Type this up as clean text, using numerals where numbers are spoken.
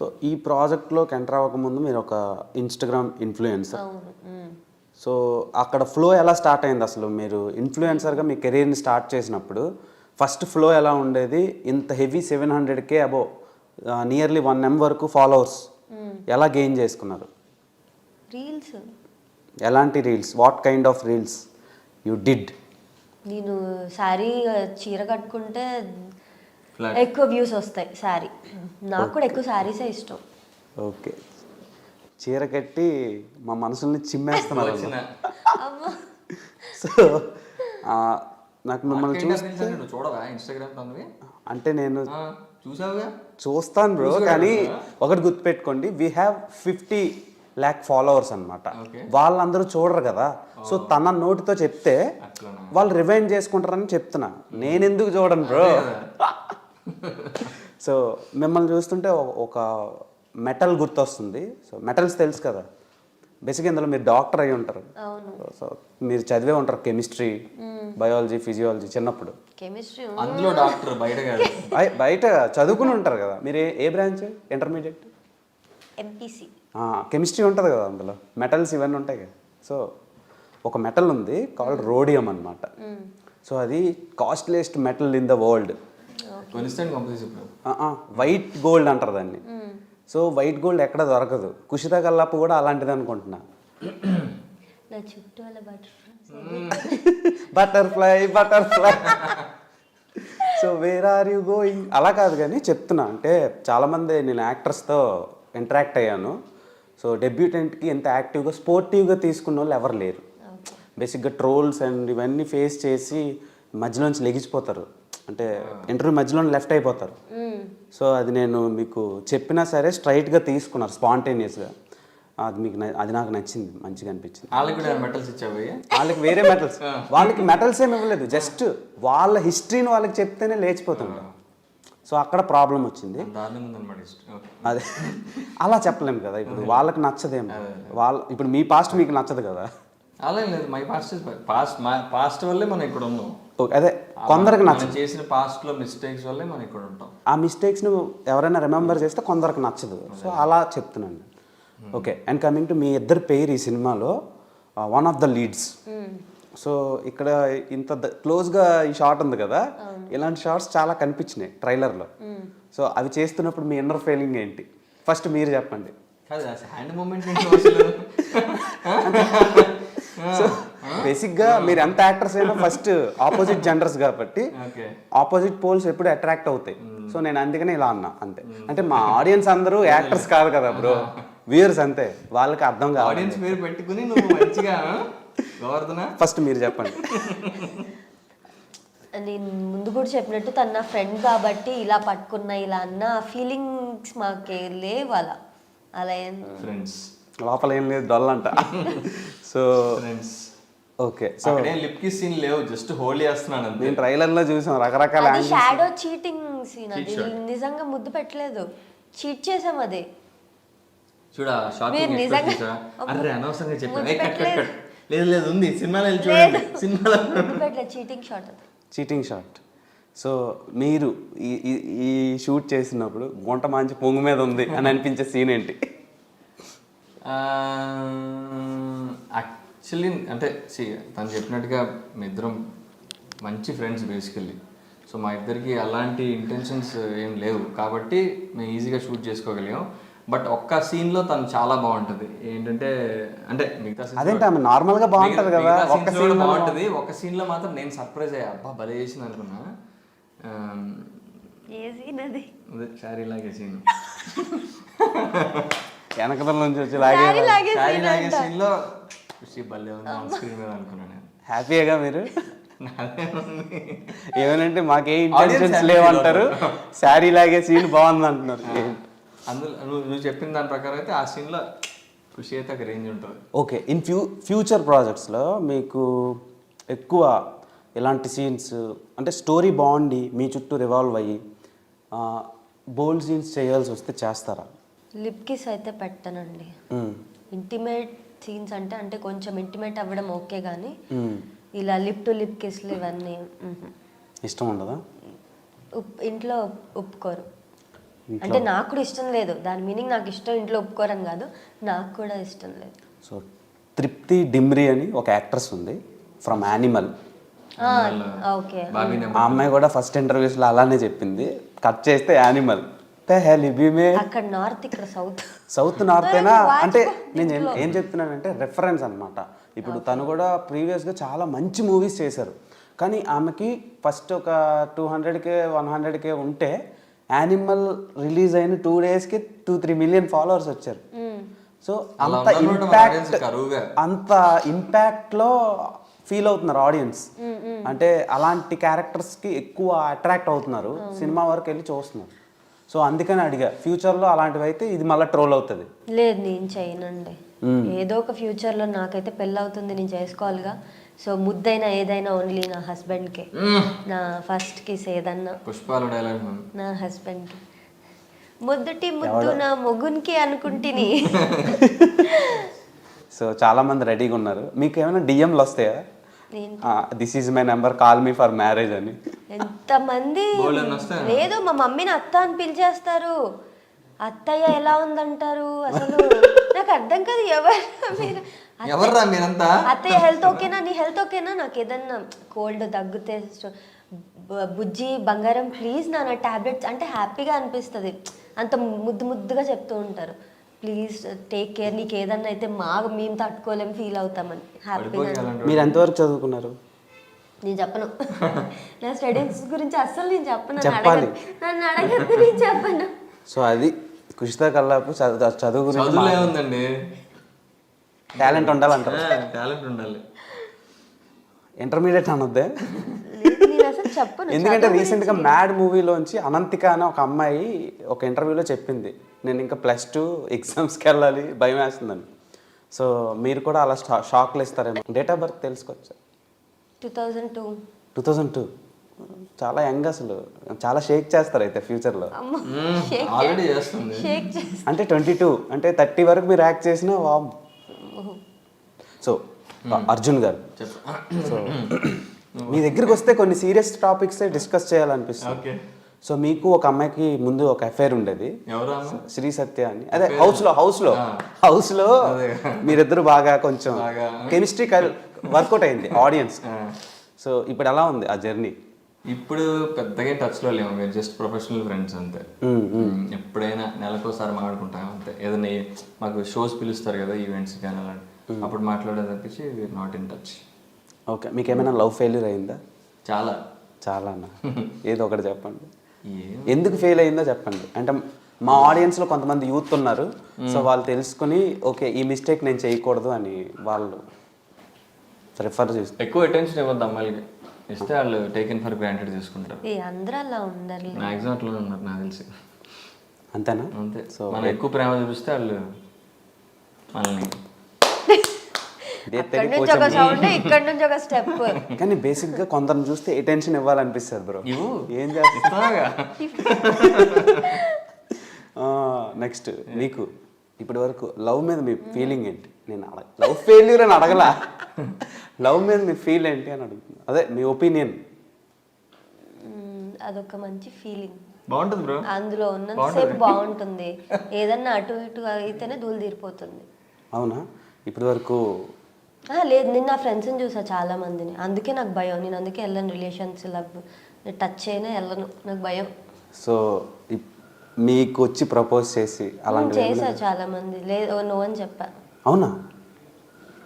So ఈ ప్రాజెక్ట్లోకి enter అవ్వకముందు మీరు ఒక ఇన్స్టాగ్రామ్ ఇన్ఫ్లుయెన్సర్. సో అక్కడ ఫ్లో ఎలా స్టార్ట్ అయింది అసలు? మీరు ఇన్ఫ్లుయెన్సర్గా మీ కెరీర్ని స్టార్ట్ చేసినప్పుడు ఫస్ట్ ఫ్లో ఎలా ఉండేది? ఇంత హెవీ 700K అబో నియర్లీ 1M వరకు ఫాలోవర్స్ ఎలా గెయిన్ చేసుకున్నారు? రీల్స్. ఎలాంటి reels? What kind of reels you did? నేను శారీ చీర కట్టుకుంటే ఎక్కువ వ్యూస్ వస్తాయి. శారీ నాకు కూడా ఎక్కువ శారీసే ఇష్టం. ఓకే, చీర కట్టి మా మనసుల్ని చిమ్మేస్తున్నారు. సో నాకు మిమ్మల్ని చూస్తే చూడవా ఇన్స్టాగ్రామ్ అంటే నేను చూసావుగా? చూస్తాను బ్రో, కానీ ఒకటి గుర్తుపెట్టుకోండి, వీ హ్యావ్ 50 lakh ఫాలోవర్స్ అనమాట. వాళ్ళందరూ చూడరు కదా. సో తన నోటితో చెప్తే వాళ్ళు రివైండ్ చేసుకుంటారని చెప్తున్నా. నేను ఎందుకు చూడను బ్రో? సో మిమ్మల్ని చూస్తుంటే ఒక మెటల్ గుర్తొస్తుంది. సో మెటల్స్ తెలుసు కదా, బేసిక్గా ఇందులో మీరు డాక్టర్ అయి ఉంటారు. సో మీరు చదివే ఉంటారు కెమిస్ట్రీ, బయాలజీ, ఫిజియాలజీ చిన్నప్పుడు. కెమిస్ట్రీ అందులో డాక్టర్, బయట కాదు. బయట చదువుకుని ఉంటారు కదా. మీరు ఏ బ్రాంచ్? Intermediate MPC. కెమిస్ట్రీ ఉంటుంది కదా, అందులో మెటల్స్ ఇవన్నీ ఉంటాయి కదా. సో ఒక మెటల్ ఉంది కాల్డ్ రోడియం అనమాట. సో అది costliest metal in the world. White gold అంటారు దాన్ని. సో వైట్ గోల్డ్ ఎక్కడ దొరకదు. కుషిత కల్లాపు కూడా అలాంటిది అనుకుంటున్నా. నా చుట్టూ butterfly butterfly. So where are you going అలా కాదు, కానీ చెప్తున్నా. అంటే చాలామంది నేను యాక్టర్స్తో ఇంటరాక్ట్ అయ్యాను. సో డెబ్యూటెంట్కి ఎంత యాక్టివ్గా స్పోర్టివ్గా తీసుకున్న వాళ్ళు ఎవరు లేరు. బేసిక్గా ట్రోల్స్ అండ్ ఇవన్నీ ఫేస్ చేసి మధ్యలోంచి లెగిసిపోతారు. అంటే ఇంటర్వ్యూ మధ్యలో లెఫ్ట్ అయిపోతారు. సో అది నేను మీకు చెప్పినా సరే స్ట్రైట్గా తీసుకున్నారు, స్పాంటేనియస్గా. అది మీకు అది నాకు నచ్చింది, మంచిగా అనిపించింది. వాళ్ళకి వేరే మెటల్స్, వాళ్ళకి మెటల్స్ ఏమి ఇవ్వలేదు, జస్ట్ వాళ్ళ హిస్టరీని వాళ్ళకి చెప్తేనే లేచిపోతుంటారు. సో అక్కడ ప్రాబ్లం వచ్చింది. అదే అలా చెప్పలేము కదా, ఇప్పుడు వాళ్ళకి నచ్చదేమో. ఇప్పుడు మీ పాస్ట్ మీకు నచ్చదు కదా. అలా లేదు, మై పాస్ట్ వల్లే మనం ఇక్కడ ఉన్నాం. అదే కొందరికి నచ్చదు. చేసిన పాస్ట్లో మిస్టేక్స్ వల్లే మనం ఇక్కడ ఉంటాం. ఆ మిస్టేక్స్ని ఎవరైనా రిమెంబర్ చేస్తే కొందరికి నచ్చదు. సో అలా చెప్తున్నాను. Okay, and coming to me ఇద్దరు పేరు ఈ సినిమాలో one of the leads. So ఇక్కడ ఇంత క్లోజ్గా ఈ షాట్ ఉంది కదా, ఇలాంటి షాట్స్ చాలా కనిపించినాయి ట్రైలర్లో. సో అవి చేస్తున్నప్పుడు మీ ఇన్నర్ ఫీలింగ్ ఏంటి? ఫస్ట్ మీరు చెప్పండి. Hand moment. సో బేసిక్గా మీరు ఎంత యాక్టర్స్ అయినా ఫస్ట్ ఆపోజిట్ జెండర్స్ కాబట్టి ఆపోజిట్ పోల్స్ ఎప్పుడు అట్రాక్ట్ అవుతాయి. సో నేను అందుకనే ఇలా అన్నా అంతే. అంటే మా ఆడియన్స్ అందరూ యాక్టర్స్ కాదు కదా బ్రో, వ్యూయర్స్ అంతే, వాళ్ళకి అర్థం కాదు. ఆడియన్స్ పేరు పెట్టుకుని నువ్వు మంచిగా ఫస్ట్ మీరు చెప్పండి. నేను ముందు కూడా చెప్పినట్టు తన నా ఫ్రెండ్ కాబట్టి ఇలా పట్టుకున్నా ఇలా అన్న ఫీలింగ్స్ మాకే లేవు. అలా ఫ్రెండ్స్ లోపల ఏం లేదు, డొల్ అంట. So okay, so lip kiss scene లేవు, జస్ట్ హోల్డ్ చేస్తున్నాను. నేను ట్రైలర్లో చూసాం రకరకాల షాడో చీటింగ్ సీన్. అది నిజంగా ముద్దు పెట్టలేదు, చీట్ చేసాం. అదే చూడా షాకింగ్ ఎక్స్‌ప్రెషన్. అరే అనవసరంగా చెప్పాను. లేదు ఉంది సినిమాలో చూడండి, సినిమాలో పెట్టలే చీటింగ్ షాట్. అది చీటింగ్ షాట్. సో మీరు ఈ షూట్ చేసినప్పుడు గుంట మంచి పొంగు మీద ఉంది అని అనిపించే సీన్ ఏంటి? యాక్చువల్లీ అంటే తను చెప్పినట్టుగా మీ ఇద్దరం మంచి ఫ్రెండ్స్ బేసికల్లీ. సో మా ఇద్దరికి అలాంటి ఇంటెన్షన్స్ ఏం లేవు కాబట్టి మేము ఈజీగా షూట్ చేసుకోగలిగాం. బట్ ఒక్క సీన్లో తను చాలా బాగుంటుంది. ఏంటంటే అంటే మిగతా అదేంటి ఆమె నార్మల్గా బాగుంటుంది కదా, ఒక్క సీన్ బాగుంటుంది. ఒక్క సీన్లో మాత్రం నేను సర్ప్రైజ్ అయ్యా, అబ్బా భలే చేసింది అనుకున్నా. ఏ సీన్ అది? అదే శారీ లాగే సీన్, వెనకదల నుంచి వచ్చి శారీ లాగే సీన్లో ఖుషి భలే ఉంది ఆన్ స్క్రీన్ మీద అనుకున్నాను. హ్యాపీగా మీరు ఏమనంటే మాకే ఇంటెన్షన్స్ లేవంటారు, శారీ లాగే సీన్ బాగుంది అంటున్నారు. అందులో నువ్వు చెప్పిన దాని ప్రకారం అయితే ఆ సీన్లో ఖుషి అయితే ఒక రేంజ్ ఉంటుంది. ఓకే, ఇన్ ఫ్యూచర్ ప్రాజెక్ట్స్లో మీకు ఎక్కువ ఇలాంటి సీన్స్ అంటే స్టోరీ బాగుండి మీ చుట్టూ రివాల్వ్ అయ్యి బోల్డ్ సీన్స్ చేయాల్సి వస్తే చేస్తారా? లిప్ కిస్ అయితే పెట్టానండి. ఇంటిమేట్ సీన్స్ అంటే కొంచెం ఇంటిమేట్ అవ్వడం ఓకే, కానీ ఇలా లిప్ టు లిప్ కిస్లు ఇవన్నీ ఇష్టం ఉండదా? ఇంట్లో ఒప్పుకోరు. అంటే నాకు కూడా ఇష్టం లేదు, దాని మీనింగ్ నాకు ఇష్టం ఇంట్లో ఒప్పుకోరని కాదు, నాకు కూడా ఇష్టం లేదు. సో తృప్తి డిమ్రీ అని ఒక యాక్ట్రెస్ ఉంది ఫ్రమ్ యానిమల్. ఓకే. ఆ అమ్మాయి కూడా ఫస్ట్ ఇంటర్వ్యూస్లో అలానే చెప్పింది, కట్ చేస్తే యానిమల్ పెహలిబిమే. అక్కడ నార్త్, ఇక్కడ సౌత్. సౌత్ నార్త్ అయినా అంటే నేను ఏం చెప్తున్నానంటే రెఫరెన్స్ అనమాట. ఇప్పుడు తను కూడా ప్రీవియస్గా చాలా మంచి మూవీస్ చేశారు, కానీ ఆమెకి ఫస్ట్ ఒక 200K 100K ఉంటే యానిమల్ రిలీజ్ అయిన 2 daysకి 2-3 million ఫాలోవర్స్ వచ్చారు. సో అంత ఇంపాక్ట్లో ఫీల్ అవుతున్నారు ఆడియన్స్. అంటే అలాంటి క్యారెక్టర్స్కి ఎక్కువ అట్రాక్ట్ అవుతున్నారు, సినిమా వరకు వెళ్ళి చూస్తున్నారు. సో అందుకని అడిగా, ఫ్యూచర్లో అలాంటివి అయితే ఇది మళ్ళీ ట్రోల్ అవుతుంది. లేదు, నేను చేయనండి. ఏదో ఒక ఫ్యూచర్లో నాకైతే పెళ్ళి అవుతుంది, నేను చేసుకోవాలిగా. సో ముద్దైనా ఏదైనా ఓన్లీ నా హస్బెండ్కే, నా ఫస్ట్ కిస్ ఏదన్నా పుష్పాలు డైలాగ్ నా హస్బెండ్కి. ముద్దుటి ముద్దు నా మొగునికి అనుకుంటుని. సో చాలా మంది రెడీగా ఉన్నారు. మీకు ఏమైనా డిఎంలు వస్తాయా, this is my number, call me for marriage అని? ఎంతమంది లేదు, మా మమ్మీని అత్త అని పిలిచేస్తారు. అత్తయ్య ఎలా ఉందంటారు, అసలు నాకు అర్థం కాదు. ఎవర్రా మీరంతా? అత్తయ్య హెల్త్ ఓకేనా, నీ హెల్త్ ఓకేనా, నాకు ఏదన్నా కోల్డ్ తగ్గితే బుజ్జి బంగారం ప్లీజ్ నా టాబ్లెట్స్ అంటే హ్యాపీగా అనిపిస్తుంది. అంత ముద్దు ముద్దుగా చెప్తూ ఉంటారు, ప్లీజ్ టేక్ కేర్, నీకు ఏదన్నా అయితే మేము తట్టుకోలేం, ఫీల్ అవుతామని హ్యాపీగా. మీరు ఎంతవరకు చదువుకున్నారు? నేను చెప్పను, నా స్టడీస్ గురించి అస్సలు నేను చెప్పను. చెప్పాలి, నన్ను అడగద్దు, నేను చెప్పను. సో అది కుషితా కల్లాపు చదువు గురించి ఉందండి. టాలెంట్ ఉండాలంటారు. టాలెంట్ ఉండాలి. ఇంటర్మీడియట్ అనొద్దే, నేను అసలు చెప్పను. ఎందుకంటే రీసెంట్గా మ్యాడ్ మూవీలోంచి అనంతిక అనే ఒక అమ్మాయి ఒక ఇంటర్వ్యూలో చెప్పింది, నేను ఇంకా +2 ఎగ్జామ్స్కి వెళ్ళాలి, భయం వేస్తుందని. సో మీరు కూడా అలా షాక్లు ఇస్తారేమో. డేట్ ఆఫ్ బర్త్ తెలుసుకోవచ్చు? 2002. చాలా యంగ్, అసలు చాలా షేక్ చేస్తారు అయితే ఫ్యూచర్లో. ఆల్రెడీ చేస్తుంది. అంటే 22 అంటే 30 వరకు మీరు యాక్ట్ చేసిన వామ్. సో అర్జున్ గారు, సో మీ దగ్గరికి వస్తే కొన్ని సీరియస్ టాపిక్స్ డిస్కస్ చేయాలనిపిస్తుంది. సో మీకు ఒక అమ్మాయికి ముందు ఒక అఫైర్ ఉండేది, శ్రీ సత్య అని. అదే హౌస్లో మీరిద్దరు బాగా కొంచెం కెమిస్ట్రీ వర్కౌట్ అయింది ఆడియన్స్. సో ఇప్పుడు ఎలా ఉంది ఆ జర్నీ? ఇప్పుడు పెద్దగా టచ్లో లేము, మీరు జస్ట్ ప్రొఫెషనల్ ఫ్రెండ్స్ అంతే. ఎప్పుడైనా నెలకోసారి మాట్లాడుకుంటాం అంతే. ఏదైనా మాకు షోస్ పిలుస్తారు కదా, ఈవెంట్స్ కానీ అలాంటి, అప్పుడు మాట్లాడేది తప్పించి we are not in touch. Okay, మీకు ఏమైనా లవ్ ఫెయిల్యూర్ అయిందా? చాలానా? ఏదో ఒకటి చెప్పండి, ఎందుకు ఫెయిల్ అయిందో చెప్పండి. అంటే మా ఆడియన్స్లో కొంతమంది యూత్ ఉన్నారు, సో వాళ్ళు తెలుసుకుని ఓకే ఈ మిస్టేక్ నేను చేయకూడదు అని వాళ్ళు రిఫర్ చేస్తారు. ఎక్కువ అటెన్షన్ ఇవ్వద్దు అమ్మాయిలకి, ఇస్తే వాళ్ళు టేకెన్ ఫర్ గ్రాంటెడ్ తీసుకుంటారు. అందరూ అలా ఉండరు, మ్యాక్సిమం అట్లా ఉన్నారు నాకు తెలిసి. అంతేనా? అంతే. సో మనం ఎక్కువ ప్రేమ చూపిస్తే వాళ్ళు మనల్ని కానీ బేసిక్ గా కొందరిని చూస్తే అటెన్షన్ ఇవ్వాలనిపిస్తుంది బ్రో. ఏం చేస్తా. నెక్స్ట్ మీకు ఇప్పటి వరకు లవ్ మీద మీ ఫీలింగ్ ఏంటి? నేను లవ్ ఫెయిల్యూర్ అని అడగలా, లవ్ మీద మీ ఫీల్ ఏంటి అని అడుగుతున్నా. అదే మీ ఒపీనియన్. అదొక మంచి ఫీలింగ్, బాగుంటుంది బ్రో. అందులో ఉన్నంతసేపు బాగుంటుంది, ఏదన్నా అటు ఇటు అయితేనే దూలు తీరిపోతుంది. అవునా? ఇప్పటి వరకు లేదు, నేను నా ఫ్రెండ్స్ని చూసా చాలా మందిని, అందుకే నాకు భయం. నేను అందుకే వెళ్ళను రిలేషన్స్, లవ్ టచ్ చేయనే వెళ్ళను, నాకు భయం. సో మీకు వచ్చి ప్రపోజ్ చేసి అలాంటి చేసా చాలా మంది, లేదు నో అని చెప్పా. అవునా?